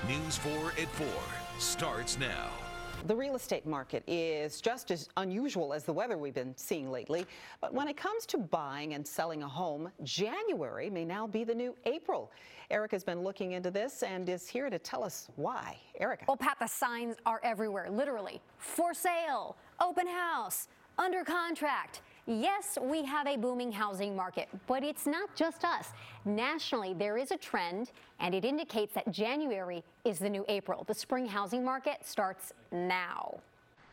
News 4 at 4 starts now. The real estate market is just as unusual as the weather we've been seeing lately. But when it comes to buying and selling a home, January may now be the new April. Erika's been looking into this and is here to tell us why. Erika. Well, Pat, the signs are everywhere, literally. For sale, open house, under contract. Yes, we have a booming housing market, but it's not just us. Nationally, there is a trend, and it indicates that January is the new April. The spring housing market starts now.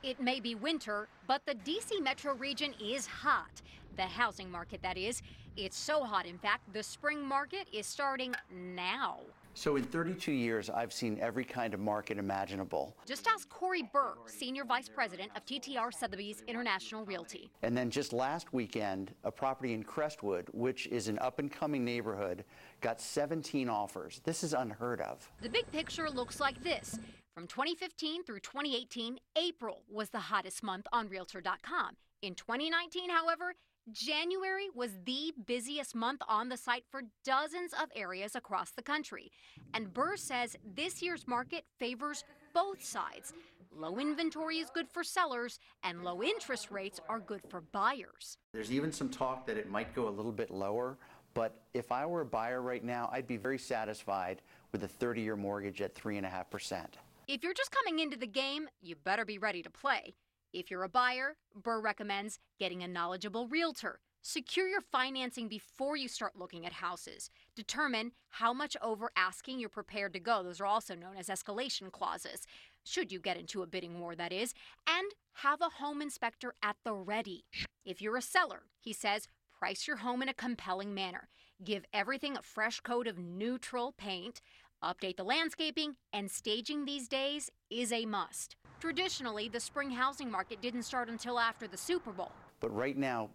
It may be winter, but the D.C. metro region is hot. The housing market, that is. It's so hot, in fact, the spring market is starting now. So in 32 years, I've seen every kind of market imaginable. Just ask Corey Burr, Senior Vice President of TTR Sotheby's International Realty. And then just last weekend, a property in Crestwood, which is an up-and-coming neighborhood, got 17 offers. This is unheard of. The big picture looks like this. From 2015 through 2018, April was the hottest month on Realtor.com. In 2019, however, January was the busiest month on the site for dozens of areas across the country. And Burr says this year's market favors both sides. Low inventory is good for sellers, and low interest rates are good for buyers. There's even some talk that it might go a little bit lower, but if I were a buyer right now, I'd be very satisfied with a 30-year mortgage at 3.5%. If you're just coming into the game, you better be ready to play. If you're a buyer, Burr recommends getting a knowledgeable realtor. Secure your financing before you start looking at houses. Determine how much over asking you're prepared to go. Those are also known as escalation clauses. Should you get into a bidding war, that is. And have a home inspector at the ready. If you're a seller, he says, price your home in a compelling manner. Give everything a fresh coat of neutral paint. Update the landscaping, and staging these days is a must. Traditionally, the spring housing market didn't start until after the Super Bowl. But right now,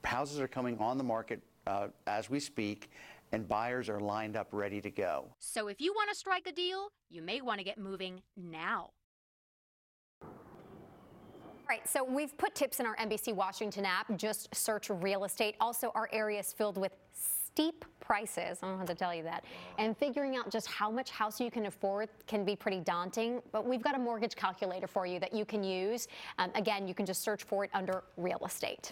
houses are coming on the market as we speak, and buyers are lined up ready to go. So if you want to strike a deal, you may want to get moving now. All right, so we've put tips in our NBC Washington app. Just search real estate. Also, our area is filled with steep prices. I don't have to tell you that. And figuring out just how much house you can afford can be pretty daunting. But we've got a mortgage calculator for you that you can use. Again, you can just search for it under real estate.